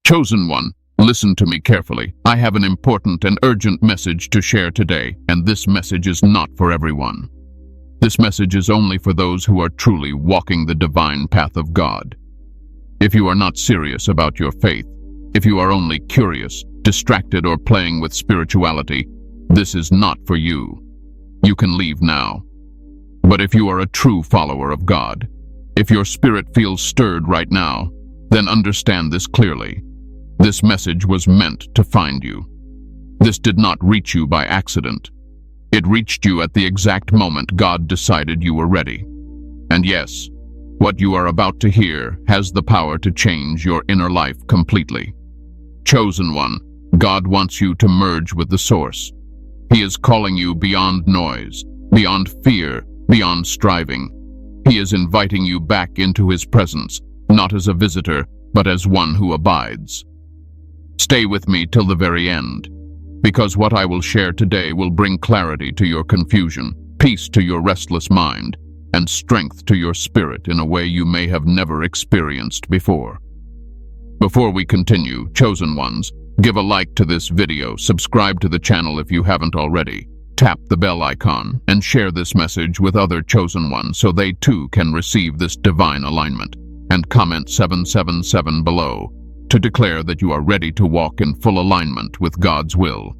Chosen one, listen to me carefully. I have an important and urgent message to share today, and this message is not for everyone. This message is only for those who are truly walking the divine path of God. If you are not serious about your faith, if you are only curious, distracted, or playing with spirituality, this is not for you. You can leave now. But if you are a true follower of God, if your spirit feels stirred right now, then understand this clearly. This message was meant to find you. This did not reach you by accident. It reached you at the exact moment God decided you were ready. And yes, what you are about to hear has the power to change your inner life completely. Chosen one, God wants you to merge with the source. He is calling you beyond noise, beyond fear, beyond striving. He is inviting you back into His presence, not as a visitor, but as one who abides. Stay with me till the very end, because what I will share today will bring clarity to your confusion, peace to your restless mind, and strength to your spirit in a way you may have never experienced before. Before we continue, chosen ones, give a like to this video, subscribe to the channel if you haven't already, tap the bell icon, and share this message with other chosen ones so they too can receive this divine alignment, and comment 777 below to declare that you are ready to walk in full alignment with God's will.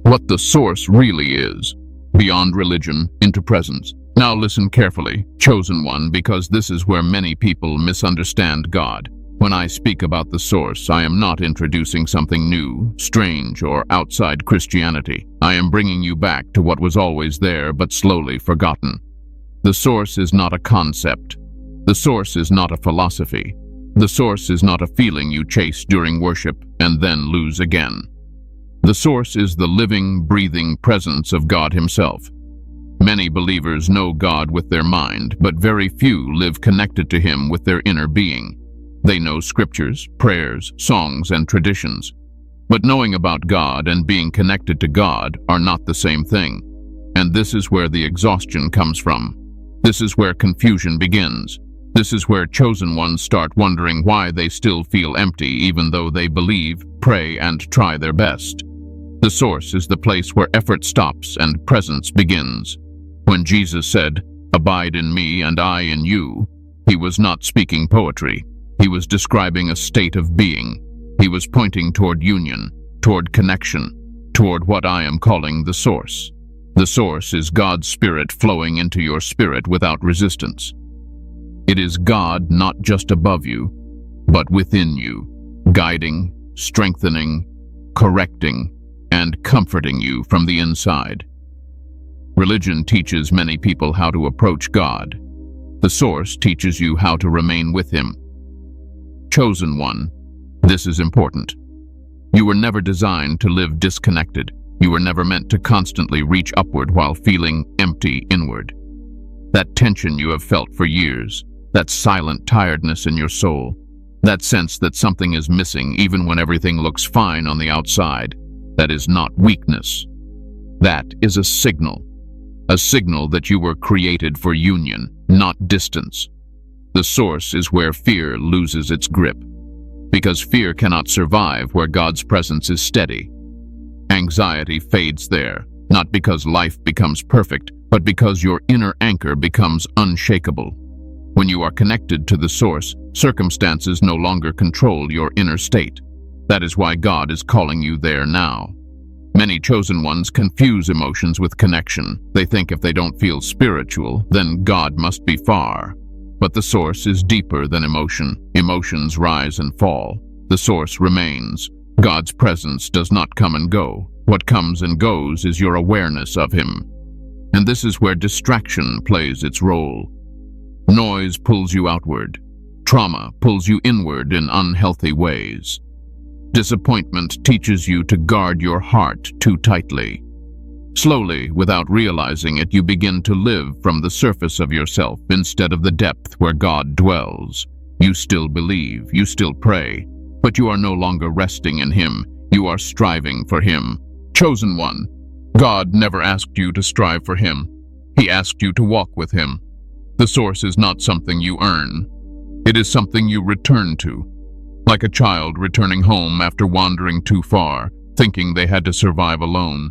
What the source really is, beyond religion, into presence. Now listen carefully, chosen one, because this is where many people misunderstand God. When I speak about the source, I am not introducing something new, strange, or outside Christianity. I am bringing you back to what was always there but slowly forgotten. The source is not a concept. The source is not a philosophy. The source is not a feeling you chase during worship and then lose again. The source is the living, breathing presence of God Himself. Many believers know God with their mind, but very few live connected to Him with their inner being. They know scriptures, prayers, songs, and traditions. But knowing about God and being connected to God are not the same thing. And this is where the exhaustion comes from. This is where confusion begins. This is where chosen ones start wondering why they still feel empty even though they believe, pray, and try their best. The source is the place where effort stops and presence begins. When Jesus said, "Abide in me and I in you," He was not speaking poetry. He was describing a state of being. He was pointing toward union, toward connection, toward what I am calling the source. The source is God's Spirit flowing into your spirit without resistance. It is God not just above you, but within you, guiding, strengthening, correcting, and comforting you from the inside. Religion teaches many people how to approach God. The source teaches you how to remain with Him. Chosen one, this is important. You were never designed to live disconnected. You were never meant to constantly reach upward while feeling empty inward. That tension you have felt for years, that silent tiredness in your soul, that sense that something is missing even when everything looks fine on the outside, that is not weakness. That is a signal that you were created for union, not distance. The source is where fear loses its grip, because fear cannot survive where God's presence is steady. Anxiety fades there, not because life becomes perfect, but because your inner anchor becomes unshakable. When you are connected to the source, circumstances no longer control your inner state. That is why God is calling you there now. Many chosen ones confuse emotions with connection. They think if they don't feel spiritual, then God must be far. But the source is deeper than emotion. Emotions rise and fall. The source remains. God's presence does not come and go. What comes and goes is your awareness of Him. And this is where distraction plays its role. Noise pulls you outward. Trauma pulls you inward in unhealthy ways. Disappointment teaches you to guard your heart too tightly. Slowly, without realizing it, you begin to live from the surface of yourself instead of the depth where God dwells. You still believe, you still pray, but you are no longer resting in Him. You are striving for Him. Chosen one, God never asked you to strive for Him. He asked you to walk with him. The source is not something you earn. It is something you return to, like a child returning home after wandering too far, thinking they had to survive alone.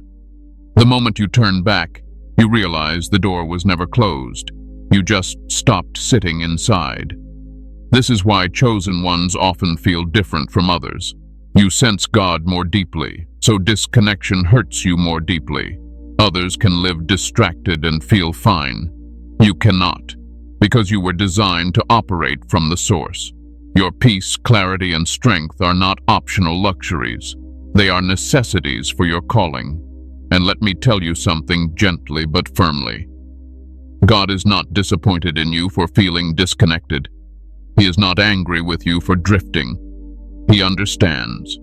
The moment you turn back, you realize the door was never closed. You just stopped sitting inside. This is why chosen ones often feel different from others. You sense God more deeply, so disconnection hurts you more deeply. Others can live distracted and feel fine. You cannot, because you were designed to operate from the source. Your peace, clarity, and strength are not optional luxuries. They are necessities for your calling. And let me tell you something gently but firmly. God is not disappointed in you for feeling disconnected. He is not angry with you for drifting. He understands.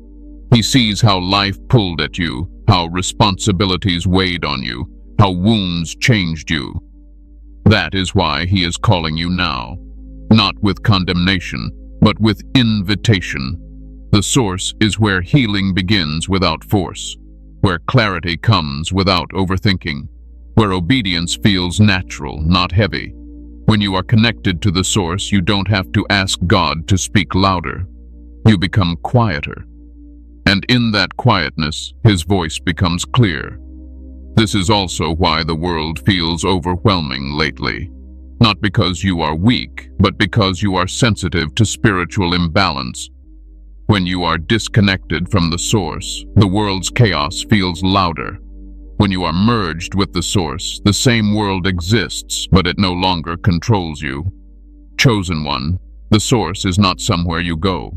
He sees how life pulled at you, how responsibilities weighed on you, how wounds changed you. That is why he is calling you now, not with condemnation, but with invitation. The source is where healing begins without force, where clarity comes without overthinking, where obedience feels natural, not heavy. When you are connected to the source, you don't have to ask God to speak louder. You become quieter. And in that quietness, his voice becomes clear. This is also why the world feels overwhelming lately. Not because you are weak, but because you are sensitive to spiritual imbalance. When you are disconnected from the source, the world's chaos feels louder. When you are merged with the source, the same world exists, but it no longer controls you. Chosen one, the source is not somewhere you go.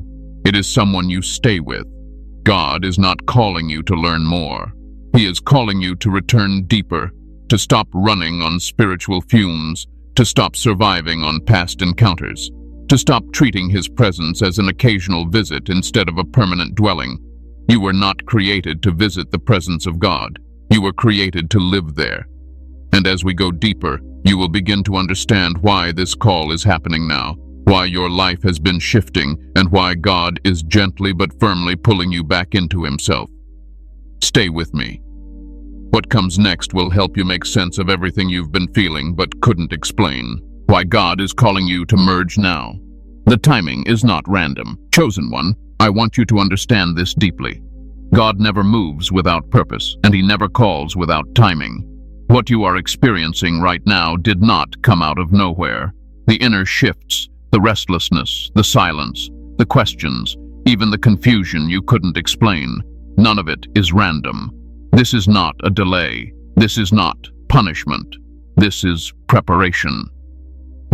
It is someone you stay with. God is not calling you to learn more. He is calling you to return deeper, to stop running on spiritual fumes, to stop surviving on past encounters, to stop treating his presence as an occasional visit instead of a permanent dwelling. You were not created to visit the presence of God. You were created to live there. And as we go deeper, you will begin to understand why this call is happening now, why your life has been shifting, and why God is gently but firmly pulling you back into himself. Stay with me. What comes next will help you make sense of everything you've been feeling but couldn't explain. Why God is calling you to merge now. The timing is not random. Chosen one, I want you to understand this deeply. God never moves without purpose, and he never calls without timing. What you are experiencing right now did not come out of nowhere. The inner shifts, the restlessness, the silence, the questions, even the confusion you couldn't explain, none of it is random. This is not a delay. This is not punishment. This is preparation.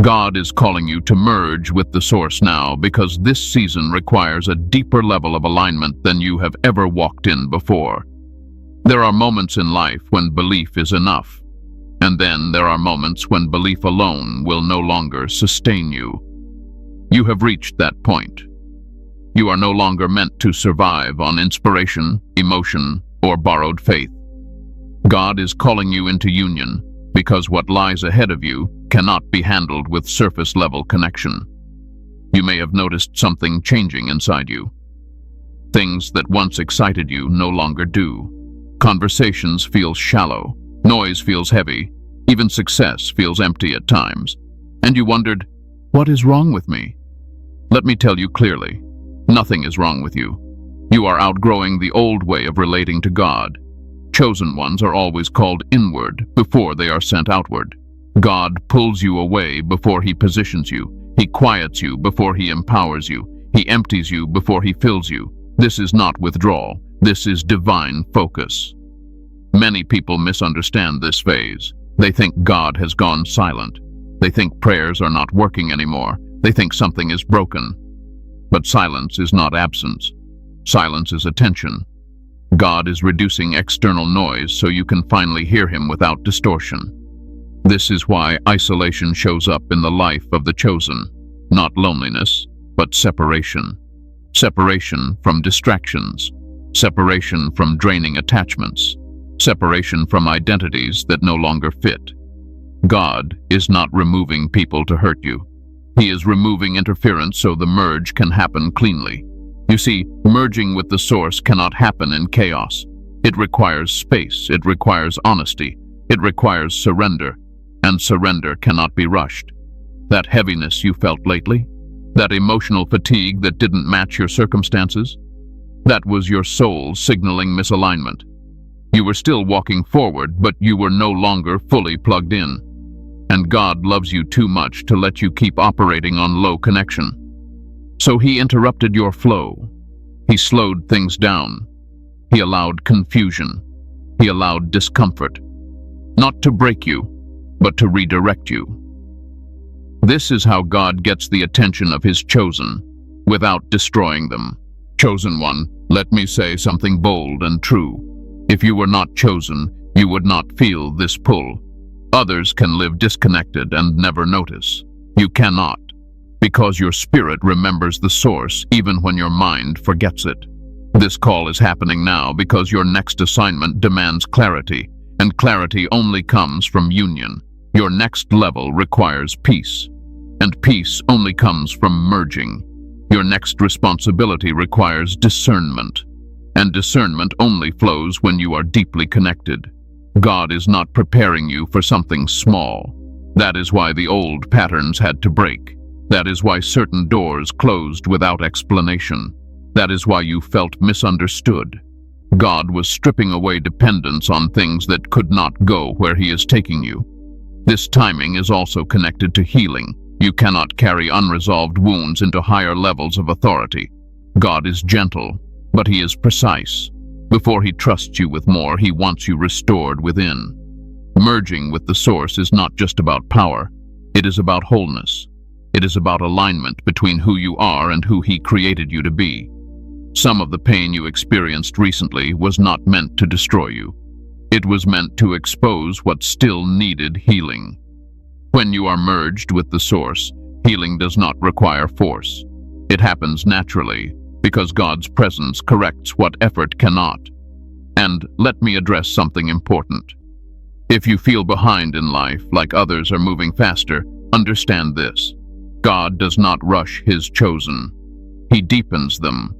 God is calling you to merge with the source now because this season requires a deeper level of alignment than you have ever walked in before. There are moments in life when belief is enough, and then there are moments when belief alone will no longer sustain you. You have reached that point. You are no longer meant to survive on inspiration, emotion, or borrowed faith. God is calling you into union because what lies ahead of you cannot be handled with surface-level connection. You may have noticed something changing inside you. Things that once excited you no longer do. Conversations feel shallow, noise feels heavy, even success feels empty at times. And you wondered, what is wrong with me? Let me tell you clearly, nothing is wrong with you. You are outgrowing the old way of relating to God. Chosen ones are always called inward before they are sent outward. God pulls you away before he positions you. He quiets you before he empowers you. He empties you before he fills you. This is not withdrawal. This is divine focus. Many people misunderstand this phase. They think God has gone silent. They think prayers are not working anymore. They think something is broken. But silence is not absence. Silence is attention. God is reducing external noise so you can finally hear him without distortion. This is why isolation shows up in the life of the chosen. Not loneliness, but separation. Separation from distractions. Separation from draining attachments. Separation from identities that no longer fit. God is not removing people to hurt you. He is removing interference so the merge can happen cleanly. You see, merging with the source cannot happen in chaos. It requires space. It requires honesty. It requires surrender. and surrender cannot be rushed. That heaviness you felt lately, that emotional fatigue that didn't match your circumstances, that was your soul signaling misalignment. You were still walking forward, but you were no longer fully plugged in. And God loves you too much to let you keep operating on low connection. So He interrupted your flow. He slowed things down. He allowed confusion. He allowed discomfort. Not to break you, but to redirect you. This is how God gets the attention of His chosen, without destroying them. Chosen one, let me say something bold and true. If you were not chosen, you would not feel this pull. Others can live disconnected and never notice. You cannot, because your spirit remembers the source even when your mind forgets it. This call is happening now because your next assignment demands clarity, and clarity only comes from union. Your next level requires peace, and peace only comes from merging. Your next responsibility requires discernment, and discernment only flows when you are deeply connected. God is not preparing you for something small. That is why the old patterns had to break. That is why certain doors closed without explanation. That is why you felt misunderstood. God was stripping away dependence on things that could not go where He is taking you. This timing is also connected to healing. You cannot carry unresolved wounds into higher levels of authority. God is gentle, but He is precise. Before He trusts you with more, He wants you restored within. Merging with the source is not just about power. It is about wholeness. It is about alignment between who you are and who He created you to be. Some of the pain you experienced recently was not meant to destroy you. It was meant to expose what still needed healing. When you are merged with the source, healing does not require force. It happens naturally, because God's presence corrects what effort cannot. And let me address something important. If you feel behind in life, like others are moving faster, understand this. God does not rush His chosen. He deepens them.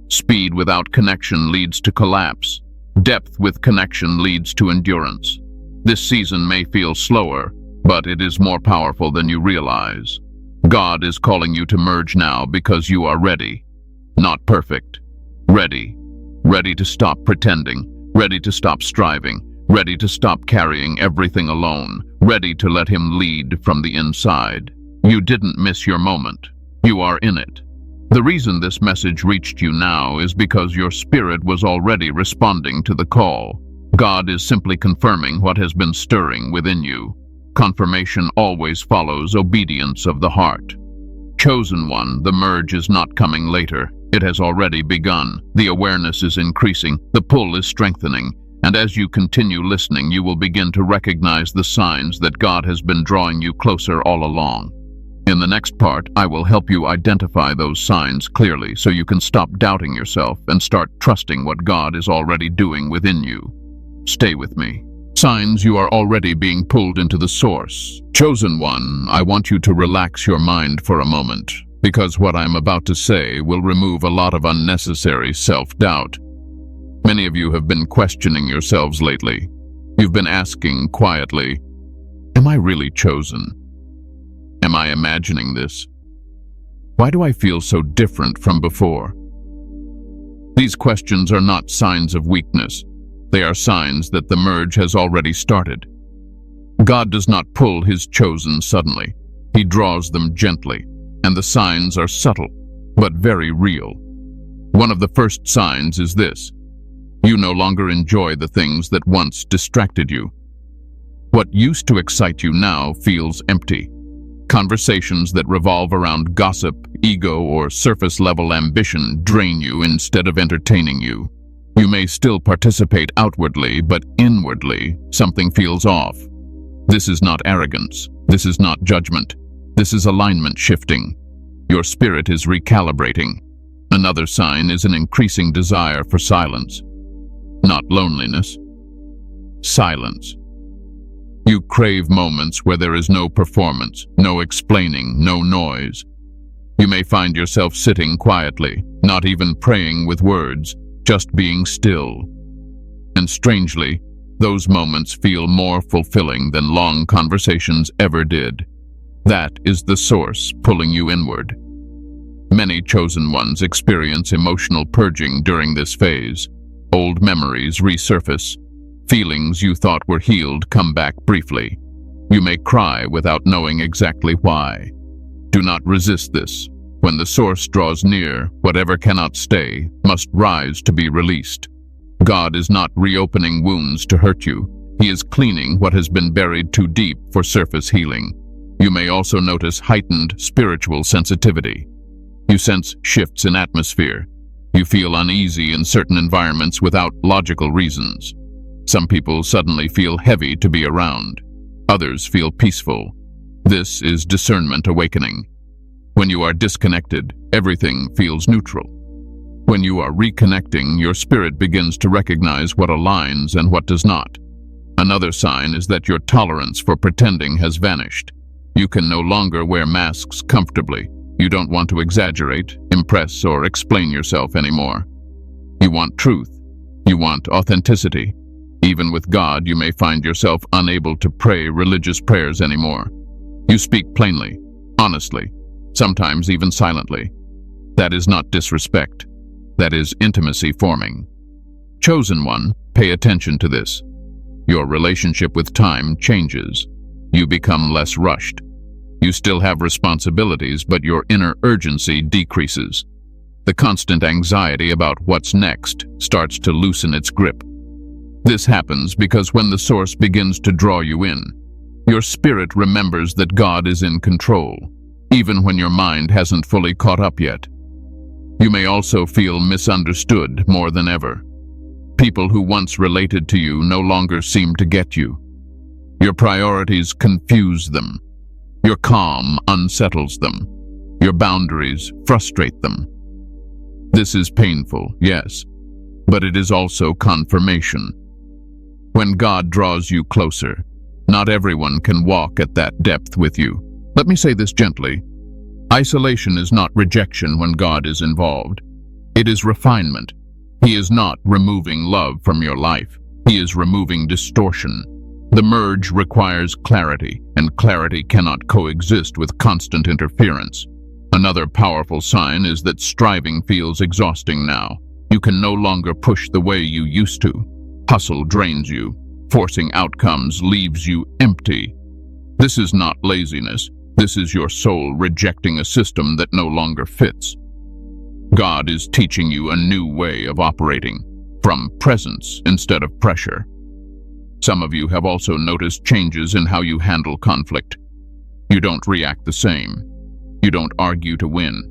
Speed without connection leads to collapse. Depth with connection leads to endurance. This season may feel slower, but it is more powerful than you realize. God is calling you to merge now because you are ready. Not perfect. Ready. Ready to stop pretending. Ready to stop striving. Ready to stop carrying everything alone. Ready to let Him lead from the inside. You didn't miss your moment. You are in it. The reason this message reached you now is because your spirit was already responding to the call. God is simply confirming what has been stirring within you. Confirmation always follows obedience of the heart. Chosen one, the merge is not coming later. It has already begun. The awareness is increasing. The pull is strengthening. And as you continue listening, you will begin to recognize the signs that God has been drawing you closer all along. In the next part, I will help you identify those signs clearly so you can stop doubting yourself and start trusting what God is already doing within you. Stay with me. Signs you are already being pulled into the source. Chosen one, I want you to relax your mind for a moment, because what I'm about to say will remove a lot of unnecessary self-doubt. Many of you have been questioning yourselves lately. You've been asking quietly, am I really chosen? Am I imagining this? Why do I feel so different from before? These questions are not signs of weakness. They are signs that the merge has already started. God does not pull His chosen suddenly. He draws them gently, and the signs are subtle, but very real. One of the first signs is this. You no longer enjoy the things that once distracted you. What used to excite you now feels empty. Conversations that revolve around gossip, ego, or surface-level ambition drain you instead of entertaining you. You may still participate outwardly, but inwardly, something feels off. This is not arrogance. This is not judgment. This is alignment shifting. Your spirit is recalibrating. Another sign is an increasing desire for silence. Not loneliness. Silence. You crave moments where there is no performance, no explaining, no noise. You may find yourself sitting quietly, not even praying with words, just being still. And strangely, Those moments feel more fulfilling than long conversations ever did. That is the source pulling you inward. Many chosen ones experience emotional purging during this phase. Old memories resurface. Feelings you thought were healed come back briefly. You may cry without knowing exactly why. Do not resist this. When the source draws near, whatever cannot stay must rise to be released. God is not reopening wounds to hurt you. He is cleaning what has been buried too deep for surface healing. You may also notice heightened spiritual sensitivity. You sense shifts in atmosphere. You feel uneasy in certain environments without logical reasons. Some people suddenly feel heavy to be around. Others feel peaceful. This is discernment awakening. When you are disconnected, everything feels neutral. When you are reconnecting, your spirit begins to recognize what aligns and what does not. Another sign is that your tolerance for pretending has vanished. You can no longer wear masks comfortably. You don't want to exaggerate, impress, or explain yourself anymore. You want truth. You want authenticity. Even with God, you may find yourself unable to pray religious prayers anymore. You speak plainly, honestly, sometimes even silently. That is not disrespect. That is intimacy forming. Chosen one, pay attention to this. Your relationship with time changes. You become less rushed. You still have responsibilities, but your inner urgency decreases. The constant anxiety about what's next starts to loosen its grip. This happens because when the source begins to draw you in, your spirit remembers that God is in control, even when your mind hasn't fully caught up yet. You may also feel misunderstood more than ever. People who once related to you no longer seem to get you. Your priorities confuse them. Your calm unsettles them. Your boundaries frustrate them. This is painful, yes, but it is also confirmation. When God draws you closer, not everyone can walk at that depth with you. Let me say this gently. Isolation is not rejection when God is involved. It is refinement. He is not removing love from your life. He is removing distortion. The merge requires clarity, and clarity cannot coexist with constant interference. Another powerful sign is that striving feels exhausting now. You can no longer push the way you used to. Hustle drains you. Forcing outcomes leaves you empty. This is not laziness. This is your soul rejecting a system that no longer fits. God is teaching you a new way of operating, from presence instead of pressure. Some of you have also noticed changes in how you handle conflict. You don't react the same. You don't argue to win.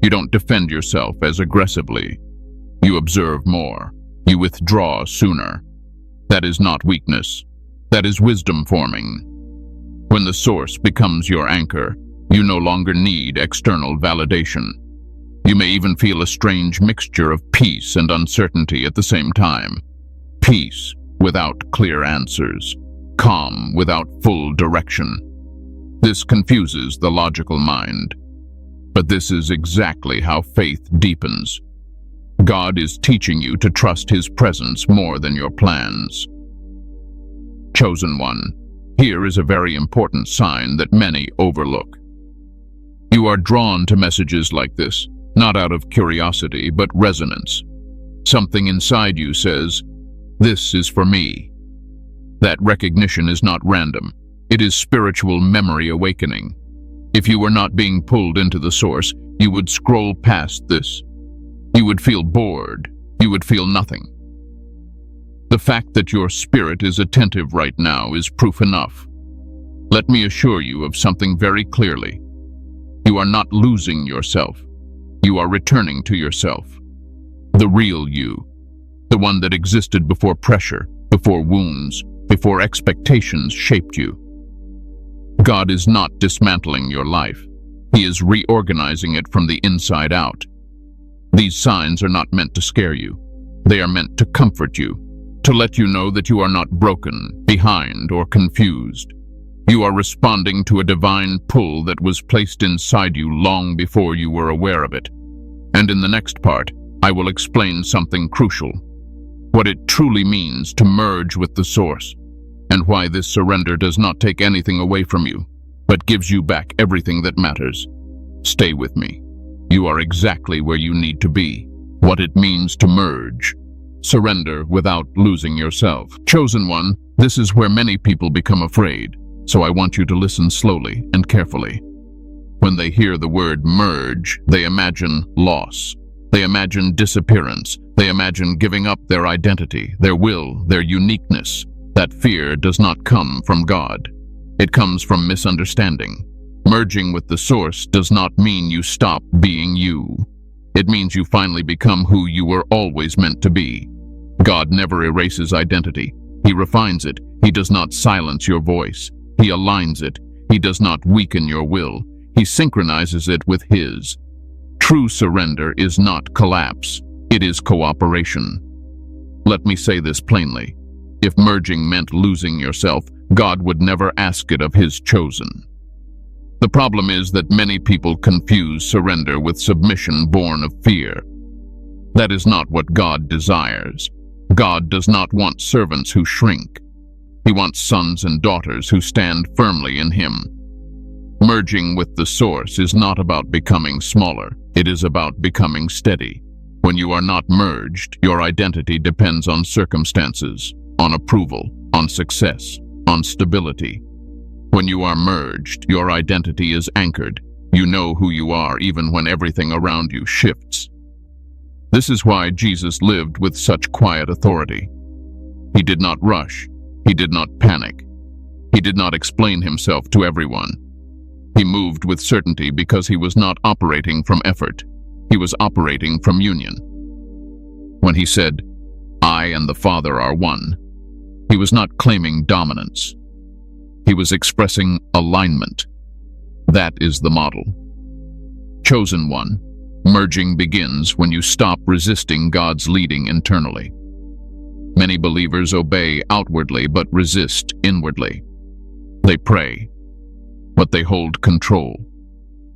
You don't defend yourself as aggressively. You observe more. You withdraw sooner. That is not weakness. That is wisdom forming. When the source becomes your anchor, you no longer need external validation. You may even feel a strange mixture of peace and uncertainty at the same time. Peace without clear answers. Calm without full direction. This confuses the logical mind. But this is exactly how faith deepens. God is teaching you to trust His presence more than your plans. Chosen one, here is a very important sign that many overlook. You are drawn to messages like this, not out of curiosity, but resonance. Something inside you says, "This is for me." That recognition is not random. It is spiritual memory awakening. If you were not being pulled into the source, you would scroll past this. You would feel bored. You would feel nothing. The fact that your spirit is attentive right now is proof enough. Let me assure you of something very clearly. You are not losing yourself. You are returning to yourself. The real you. The one that existed before pressure, before wounds, before expectations shaped you. God is not dismantling your life. He is reorganizing it from the inside out. These signs are not meant to scare you. They are meant to comfort you, to let you know that you are not broken, behind, or confused. You are responding to a divine pull that was placed inside you long before you were aware of it. And in the next part, I will explain something crucial. what it truly means to merge with the source, and why this surrender does not take anything away from you, but gives you back everything that matters. Stay with me. You are exactly where you need to be. What it means to merge. Surrender without losing yourself. Chosen one, this is where many people become afraid, so I want you to listen slowly and carefully. When they hear the word merge, they imagine loss. They imagine disappearance. They imagine giving up their identity, their will, their uniqueness. That fear does not come from God. It comes from misunderstanding. Merging with the source does not mean you stop being you. It means you finally become who you were always meant to be. God never erases identity. He refines it. He does not silence your voice. He aligns it. He does not weaken your will. He synchronizes it with His. True surrender is not collapse. It is cooperation. Let me say this plainly. If merging meant losing yourself, God would never ask it of His chosen. The problem is that many people confuse surrender with submission born of fear. That is not what God desires. God does not want servants who shrink. He wants sons and daughters who stand firmly in Him. Merging with the source is not about becoming smaller. It is about becoming steady. When you are not merged, your identity depends on circumstances, on approval, on success, on stability. When you are merged, your identity is anchored. You know who you are even when everything around you shifts. This is why Jesus lived with such quiet authority. He did not rush. He did not panic. He did not explain Himself to everyone. He moved with certainty because He was not operating from effort. He was operating from union. When He said, "I and the Father are one," He was not claiming dominance. He was expressing alignment. That is the model. Chosen one, merging begins when you stop resisting God's leading internally. Many believers obey outwardly but resist inwardly. They pray, but they hold control.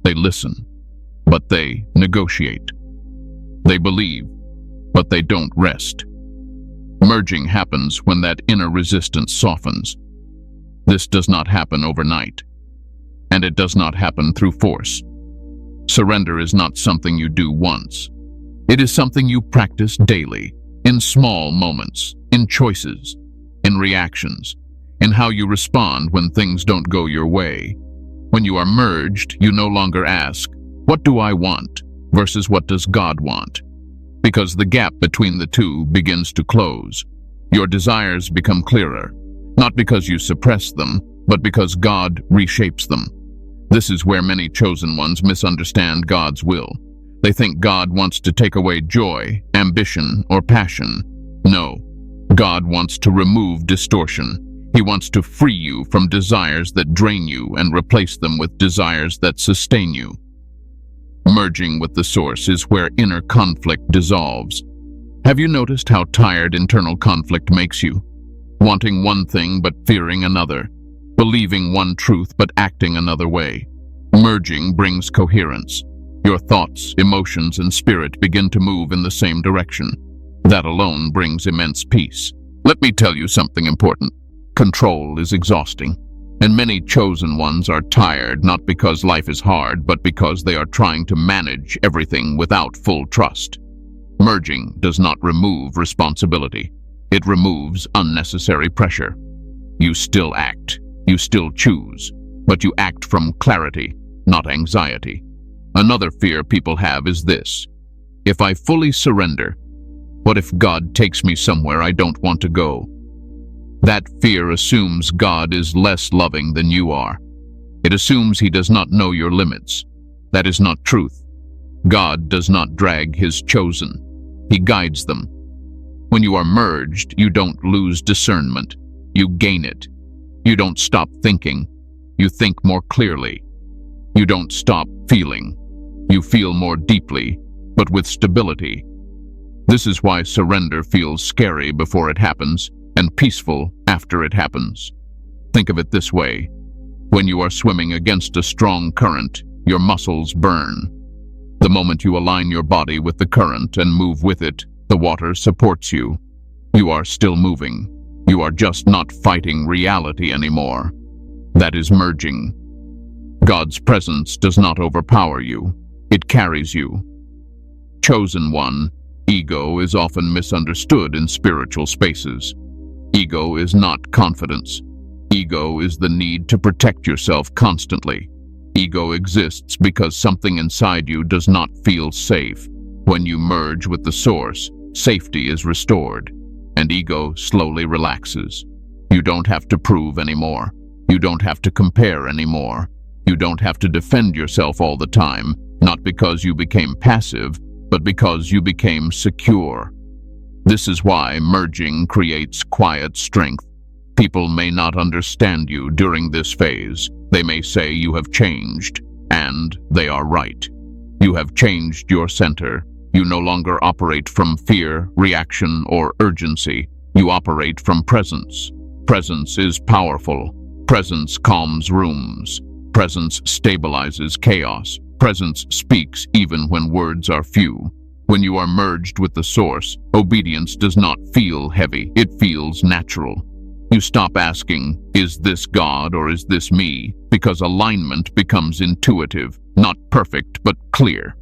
They listen, but they negotiate. They believe, but they don't rest. Merging happens when that inner resistance softens. This does not happen overnight, and it does not happen through force. Surrender is not something you do once. It is something you practice daily, in small moments, in choices, in reactions, in how you respond when things don't go your way. When you are merged, you no longer ask, "What do I want?" versus "What does God want?" Because the gap between the two begins to close. Your desires become clearer, not because you suppress them, but because God reshapes them. This is where many chosen ones misunderstand God's will. They think God wants to take away joy, ambition, or passion. No, God wants to remove distortion. He wants to free you from desires that drain you and replace them with desires that sustain you. Merging with the source is where inner conflict dissolves. Have you noticed how tired internal conflict makes you? Wanting one thing but fearing another. Believing one truth but acting another way. Merging brings coherence. Your thoughts, emotions, and spirit begin to move in the same direction. That alone brings immense peace. Let me tell you something important. Control is exhausting, and many chosen ones are tired not because life is hard, but because they are trying to manage everything without full trust. Merging does not remove responsibility. It removes unnecessary pressure. You still act, you still choose, but you act from clarity, not anxiety. Another fear people have is this: if I fully surrender, what if God takes me somewhere I don't want to go? That fear assumes God is less loving than you are. It assumes He does not know your limits. That is not truth. God does not drag His chosen. He guides them. When you are merged, you don't lose discernment. You gain it. You don't stop thinking. You think more clearly. You don't stop feeling. You feel more deeply, but with stability. This is why surrender feels scary before it happens, and peaceful after it happens. Think of it this way. When you are swimming against a strong current, your muscles burn. The moment you align your body with the current and move with it, the water supports you. You are still moving. You are just not fighting reality anymore. That is merging. God's presence does not overpower you. It carries you. Chosen one, ego is often misunderstood in spiritual spaces. Ego is not confidence. Ego is the need to protect yourself constantly. Ego exists because something inside you does not feel safe. When you merge with the source, safety is restored, and ego slowly relaxes. You don't have to prove anymore. You don't have to compare anymore. You don't have to defend yourself all the time, not because you became passive, but because you became secure. This is why merging creates quiet strength. People may not understand you during this phase. They may say you have changed, and they are right. You have changed your center. You no longer operate from fear, reaction, or urgency. You operate from presence. Presence is powerful. Presence calms rooms. Presence stabilizes chaos. Presence speaks even when words are few. When you are merged with the source, obedience does not feel heavy. It feels natural. You stop asking, is this God or is this me? Because alignment becomes intuitive, not perfect, but clear.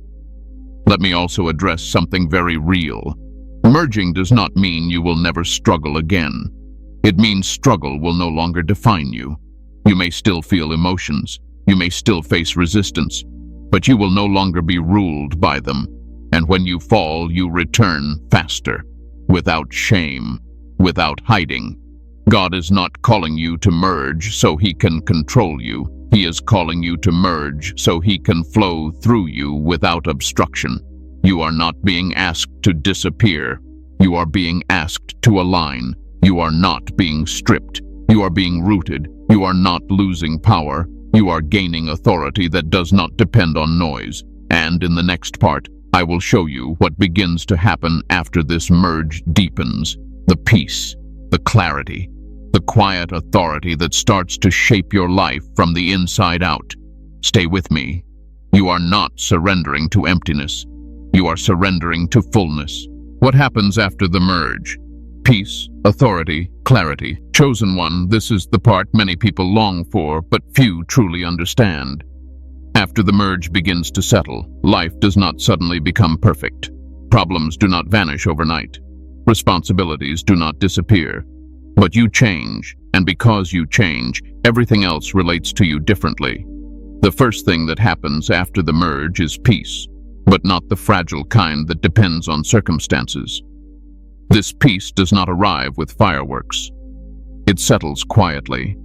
Let me also address something very real. Merging does not mean you will never struggle again. It means struggle will no longer define you. You may still feel emotions. You may still face resistance, but you will no longer be ruled by them. And when you fall, you return faster, without shame, without hiding. God is not calling you to merge so he can control you. He is calling you to merge so he can flow through you without obstruction. You are not being asked to disappear. You are being asked to align. You are not being stripped. You are being rooted. You are not losing power. You are gaining authority that does not depend on noise. And in the next part, I will show you what begins to happen after this merge deepens. The peace, the clarity, the quiet authority that starts to shape your life from the inside out. Stay with me. You are not surrendering to emptiness. You are surrendering to fullness. What happens after the merge? Peace, authority, clarity. Chosen one, this is the part many people long for, but few truly understand. After the merge begins to settle, life does not suddenly become perfect. Problems do not vanish overnight. Responsibilities do not disappear. But you change, and because you change, everything else relates to you differently. The first thing that happens after the merge is peace, but not the fragile kind that depends on circumstances. This peace does not arrive with fireworks. It settles quietly.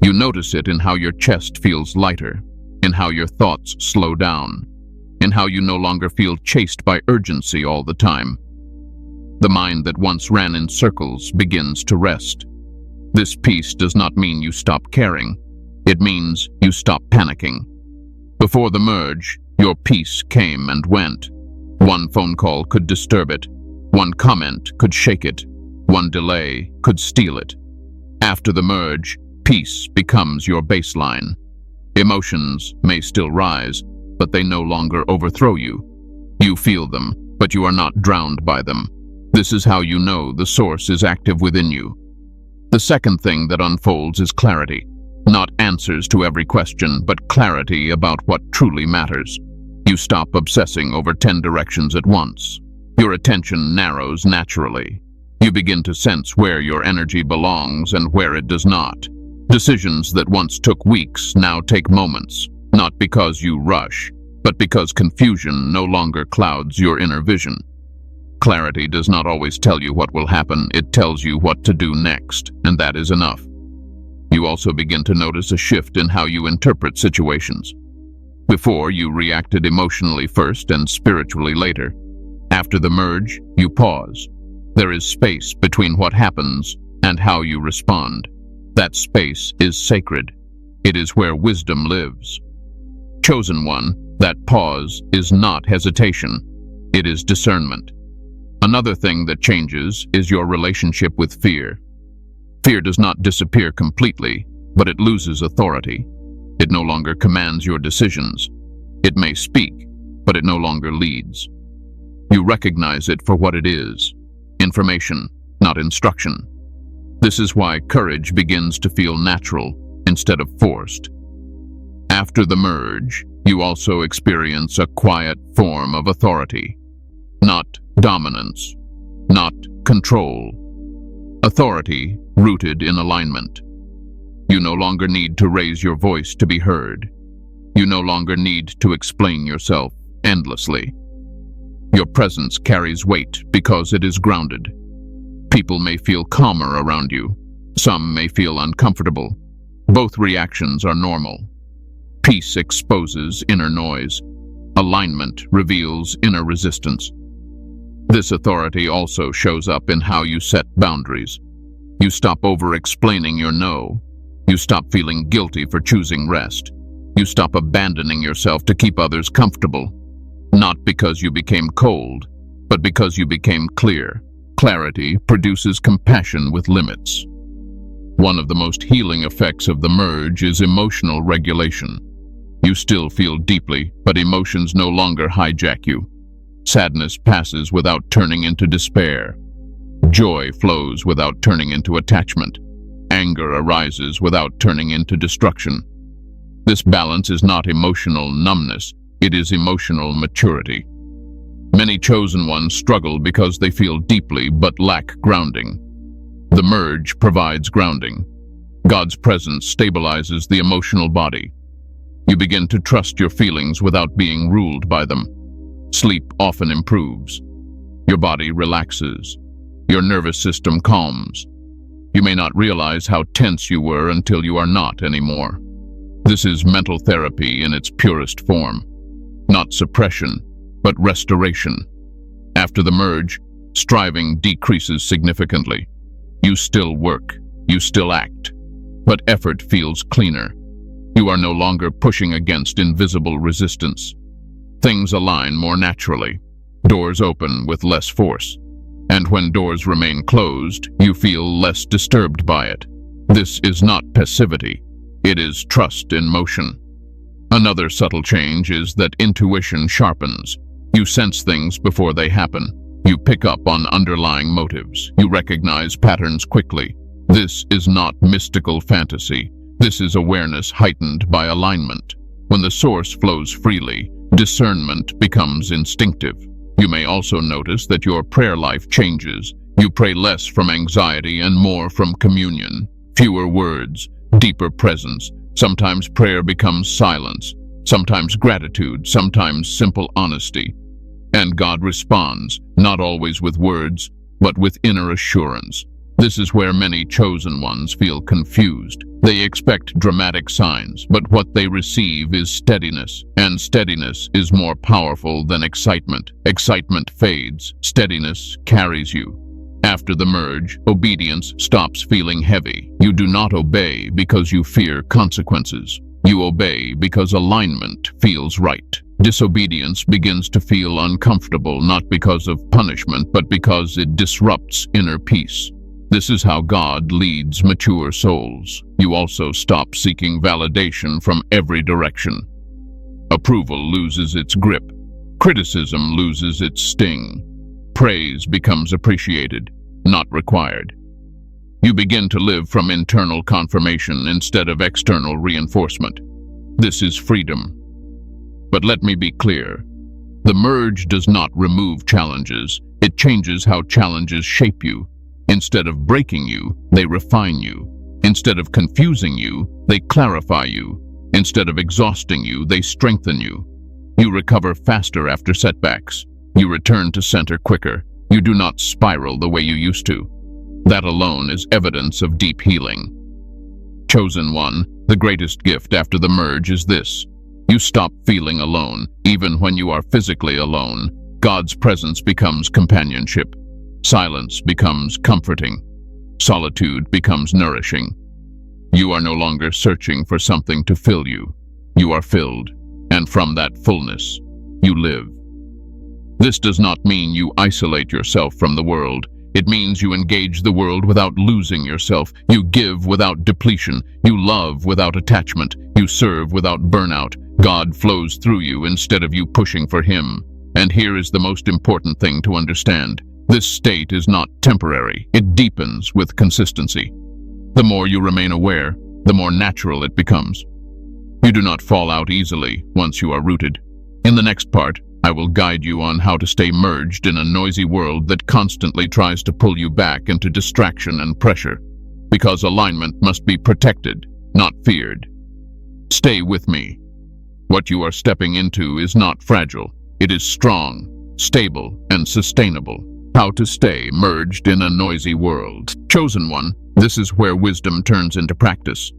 You notice it in how your chest feels lighter, in how your thoughts slow down, in how you no longer feel chased by urgency all the time. The mind that once ran in circles begins to rest. This peace does not mean you stop caring. It means you stop panicking. Before the merge, your peace came and went. One phone call could disturb it. One comment could shake it. One delay could steal it. After the merge, peace becomes your baseline. Emotions may still rise, but they no longer overthrow you. You feel them, but you are not drowned by them. This is how you know the source is active within you. The second thing that unfolds is clarity. Not answers to every question, but clarity about what truly matters. You stop obsessing over 10 directions at once. Your attention narrows naturally. You begin to sense where your energy belongs and where it does not. Decisions that once took weeks now take moments, not because you rush, but because confusion no longer clouds your inner vision. Clarity does not always tell you what will happen, it tells you what to do next, and that is enough. You also begin to notice a shift in how you interpret situations. Before, you reacted emotionally first and spiritually later. After the merge, you pause. There is space between what happens and how you respond. That space is sacred. It is where wisdom lives. Chosen one, that pause is not hesitation. It is discernment. Another thing that changes is your relationship with fear. Fear does not disappear completely, but it loses authority. It no longer commands your decisions. It may speak, but it no longer leads. You recognize it for what it is: information, not instruction. This is why courage begins to feel natural instead of forced. After the merge, you also experience a quiet form of authority. Not dominance, not control. Authority rooted in alignment. You no longer need to raise your voice to be heard. You no longer need to explain yourself endlessly. Your presence carries weight because it is grounded. People may feel calmer around you. Some may feel uncomfortable. Both reactions are normal. Peace exposes inner noise. Alignment reveals inner resistance. This authority also shows up in how you set boundaries. You stop over-explaining your no. You stop feeling guilty for choosing rest. You stop abandoning yourself to keep others comfortable. Not because you became cold, but because you became clear. Clarity produces compassion with limits. One of the most healing effects of the merge is emotional regulation. You still feel deeply, but emotions no longer hijack you. Sadness passes without turning into despair. Joy flows without turning into attachment. Anger arises without turning into destruction. This balance is not emotional numbness, it is emotional maturity. Many chosen ones struggle because they feel deeply but lack grounding. The merge provides grounding. God's presence stabilizes the emotional body. You begin to trust your feelings without being ruled by them. Sleep often improves. Your body relaxes. Your nervous system calms. You may not realize how tense you were until you are not anymore. This is mental therapy in its purest form. Not suppression, but restoration. After the merge, striving decreases significantly. You still work, you still act, but effort feels cleaner. You are no longer pushing against invisible resistance. Things align more naturally. Doors open with less force. And when doors remain closed, you feel less disturbed by it. This is not passivity. It is trust in motion. Another subtle change is that intuition sharpens. You sense things before they happen. You pick up on underlying motives. You recognize patterns quickly. This is not mystical fantasy. This is awareness heightened by alignment. When the source flows freely, discernment becomes instinctive. You may also notice that your prayer life changes. You pray less from anxiety and more from communion. Fewer words, deeper presence. Sometimes prayer becomes silence, sometimes gratitude, sometimes simple honesty. And God responds, not always with words, but with inner assurance. This is where many chosen ones feel confused. They expect dramatic signs, but what they receive is steadiness, and steadiness is more powerful than excitement. Excitement fades, steadiness carries you. After the merge, obedience stops feeling heavy. You do not obey because you fear consequences. You obey because alignment feels right. Disobedience begins to feel uncomfortable not because of punishment, but because it disrupts inner peace. This is how God leads mature souls. You also stop seeking validation from every direction. Approval loses its grip. Criticism loses its sting. Praise becomes appreciated, not required. You begin to live from internal confirmation instead of external reinforcement. This is freedom. But let me be clear. The merge does not remove challenges. It changes how challenges shape you. Instead of breaking you, they refine you. Instead of confusing you, they clarify you. Instead of exhausting you, they strengthen you. You recover faster after setbacks. You return to center quicker. You do not spiral the way you used to. That alone is evidence of deep healing. Chosen one, the greatest gift after the merge is this. You stop feeling alone, even when you are physically alone. God's presence becomes companionship. Silence becomes comforting. Solitude becomes nourishing. You are no longer searching for something to fill you. You are filled, and from that fullness, you live. This does not mean you isolate yourself from the world. It means you engage the world without losing yourself. You give without depletion. You love without attachment. You serve without burnout. God flows through you instead of you pushing for Him. And here is the most important thing to understand. This state is not temporary. It deepens with consistency. The more you remain aware, the more natural it becomes. You do not fall out easily once you are rooted. In the next part, I will guide you on how to stay merged in a noisy world that constantly tries to pull you back into distraction and pressure, because alignment must be protected, not feared. Stay with me. What you are stepping into is not fragile. It is strong, stable, and sustainable. How to stay merged in a noisy world. Chosen one, this is where wisdom turns into practice.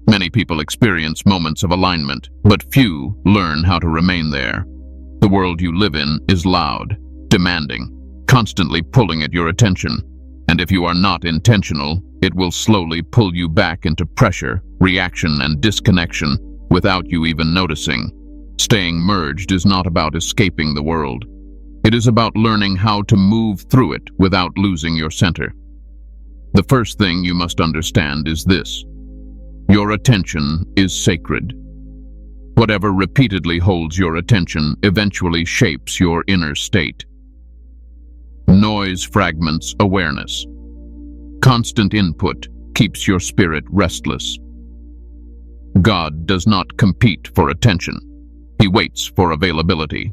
Many people experience moments of alignment, but few learn how to remain there. The world you live in is loud, demanding, constantly pulling at your attention. And if you are not intentional, it will slowly pull you back into pressure, reaction, and disconnection without you even noticing. Staying merged is not about escaping the world. It is about learning how to move through it without losing your center. The first thing you must understand is this: your attention is sacred. Whatever repeatedly holds your attention eventually shapes your inner state. Noise fragments awareness. Constant input keeps your spirit restless. God does not compete for attention. He waits for availability.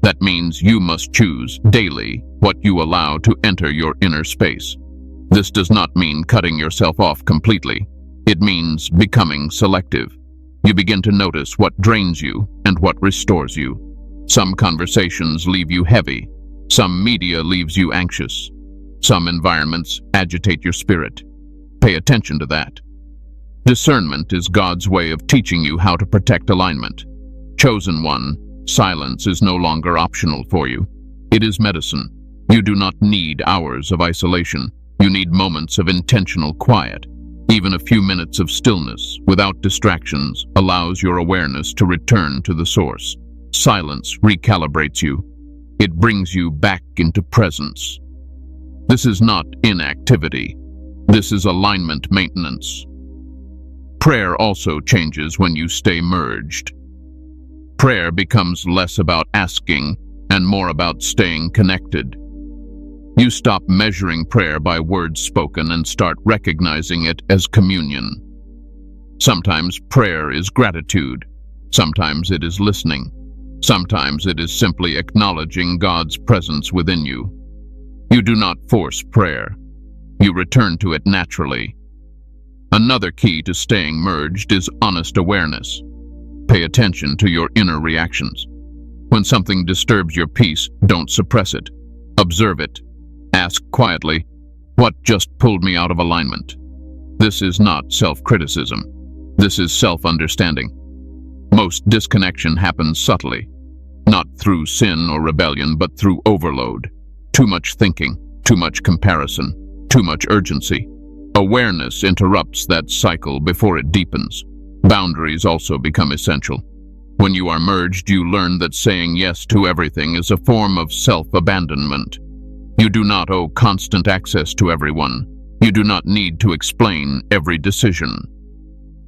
That means you must choose daily what you allow to enter your inner space. This does not mean cutting yourself off completely. It means becoming selective. You begin to notice what drains you and what restores you. Some conversations leave you heavy. Some media leaves you anxious. Some environments agitate your spirit. Pay attention to that. Discernment is God's way of teaching you how to protect alignment. Chosen one, silence is no longer optional for you. It is medicine. You do not need hours of isolation. You need moments of intentional quiet. Even a few minutes of stillness, without distractions, allows your awareness to return to the source. Silence recalibrates you. It brings you back into presence. This is not inactivity. This is alignment maintenance. Prayer also changes when you stay merged. Prayer becomes less about asking and more about staying connected. You stop measuring prayer by words spoken and start recognizing it as communion. Sometimes prayer is gratitude. Sometimes it is listening. Sometimes it is simply acknowledging God's presence within you. You do not force prayer. You return to it naturally. Another key to staying merged is honest awareness. Pay attention to your inner reactions. When something disturbs your peace, don't suppress it. Observe it. Ask quietly, what just pulled me out of alignment? This is not self-criticism. This is self-understanding. Most disconnection happens subtly, not through sin or rebellion, but through overload. Too much thinking, too much comparison, too much urgency. Awareness interrupts that cycle before it deepens. Boundaries also become essential. When you are merged, you learn that saying yes to everything is a form of self-abandonment. You do not owe constant access to everyone. You do not need to explain every decision.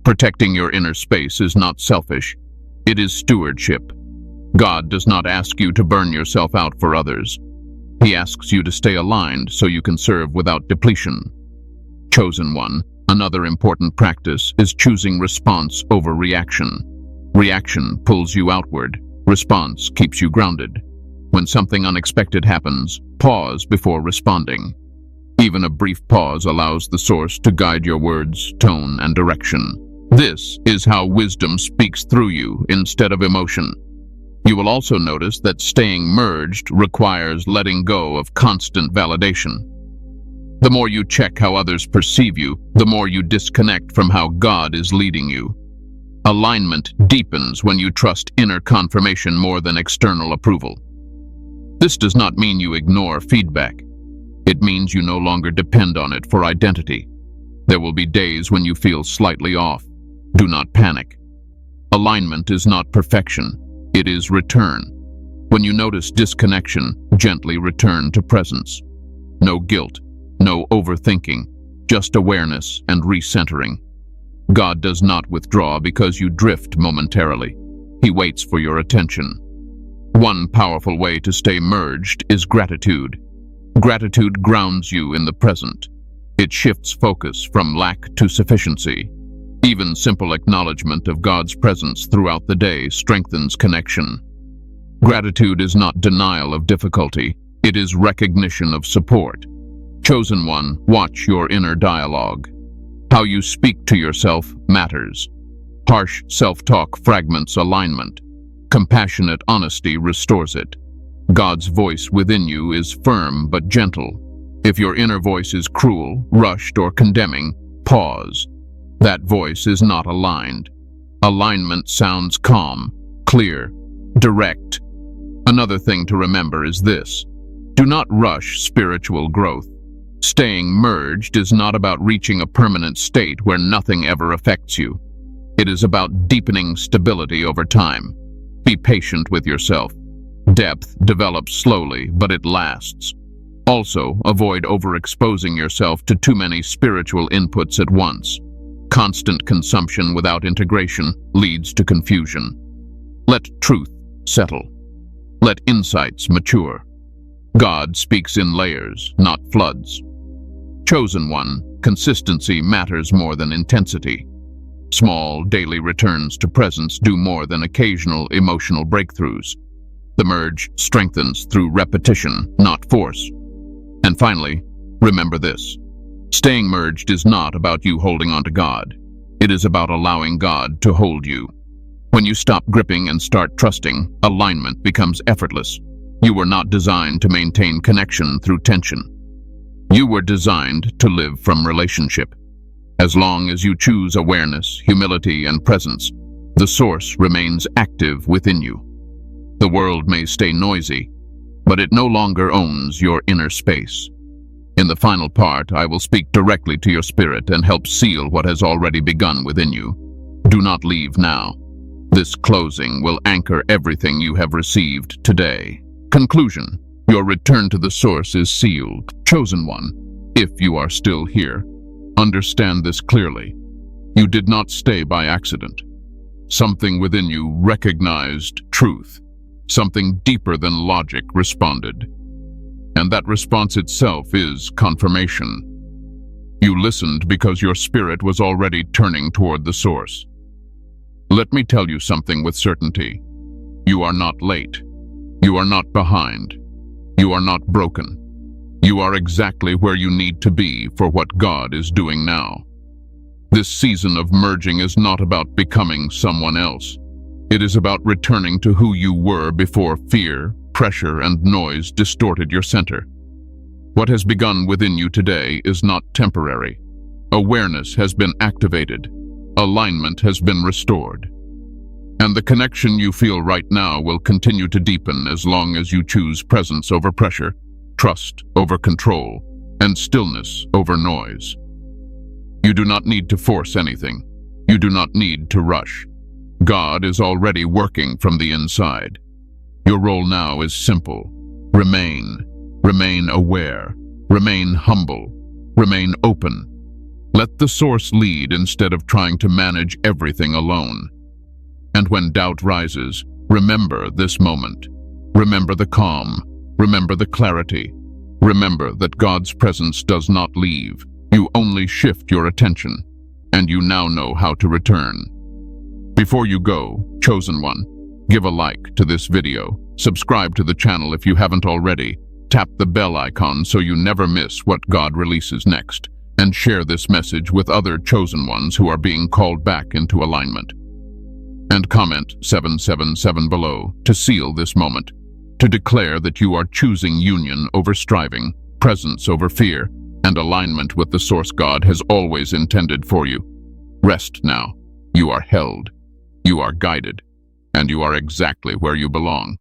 Protecting your inner space is not selfish. It is stewardship. God does not ask you to burn yourself out for others. He asks you to stay aligned so you can serve without depletion. Chosen one, another important practice is choosing response over reaction. Reaction pulls you outward. Response keeps you grounded. When something unexpected happens, pause before responding. Even a brief pause allows the source to guide your words, tone, and direction. This is how wisdom speaks through you instead of emotion. You will also notice that staying merged requires letting go of constant validation. The more you check how others perceive you, the more you disconnect from how God is leading you. Alignment deepens when you trust inner confirmation more than external approval. This does not mean you ignore feedback. It means you no longer depend on it for identity. There will be days when you feel slightly off. Do not panic. Alignment is not perfection. It is return. When you notice disconnection, gently return to presence. No guilt, no overthinking, just awareness and recentering. God does not withdraw because you drift momentarily. He waits for your attention. One powerful way to stay merged is gratitude. Gratitude grounds you in the present. It shifts focus from lack to sufficiency. Even simple acknowledgement of God's presence throughout the day strengthens connection. Gratitude is not denial of difficulty, it is recognition of support. Chosen one, watch your inner dialogue. How you speak to yourself matters. Harsh self-talk fragments alignment. Compassionate honesty restores it. God's voice within you is firm but gentle. If your inner voice is cruel, rushed, or condemning, pause. That voice is not aligned. Alignment sounds calm, clear, direct. Another thing to remember is this: do not rush spiritual growth. Staying merged is not about reaching a permanent state where nothing ever affects you. It is about deepening stability over time. Be patient with yourself. Depth develops slowly, but it lasts. Also, avoid overexposing yourself to too many spiritual inputs at once. Constant consumption without integration leads to confusion. Let truth settle. Let insights mature. God speaks in layers, not floods. Chosen one, consistency matters more than intensity. Small, daily returns to presence do more than occasional emotional breakthroughs. The merge strengthens through repetition, not force. And finally, remember this: staying merged is not about you holding on to God. It is about allowing God to hold you. When you stop gripping and start trusting, alignment becomes effortless. You were not designed to maintain connection through tension. You were designed to live from relationship. As long as you choose awareness, humility, and presence, the source remains active within you. The world may stay noisy, but it no longer owns your inner space. In the final part, I will speak directly to your spirit and help seal what has already begun within you. Do not leave now. This closing will anchor everything you have received today. Conclusion: your return to the source is sealed. Chosen one, if you are still here, understand this clearly. You did not stay by accident. Something within you recognized truth. Something deeper than logic responded. And that response itself is confirmation. You listened because your spirit was already turning toward the source. Let me tell you something with certainty. You are not late. You are not behind. You are not broken. You are exactly where you need to be for what God is doing now. This season of merging is not about becoming someone else. It is about returning to who you were before fear, pressure, and noise distorted your center. What has begun within you today is not temporary. Awareness has been activated. Alignment has been restored. And the connection you feel right now will continue to deepen as long as you choose presence over pressure, trust over control, and stillness over noise. You do not need to force anything. You do not need to rush. God is already working from the inside. Your role now is simple. Remain aware. Remain humble. Remain open. Let the source lead instead of trying to manage everything alone. And when doubt rises, remember this moment. Remember the calm. Remember the clarity. Remember that God's presence does not leave. You only shift your attention, and you now know how to return. Before you go, chosen one, give a like to this video, subscribe to the channel if you haven't already, tap the bell icon so you never miss what God releases next, and share this message with other chosen ones who are being called back into alignment. And comment 777 below to seal this moment, to declare that you are choosing union over striving, presence over fear, and alignment with the source God has always intended for you. Rest now. You are held. You are guided, and you are exactly where you belong.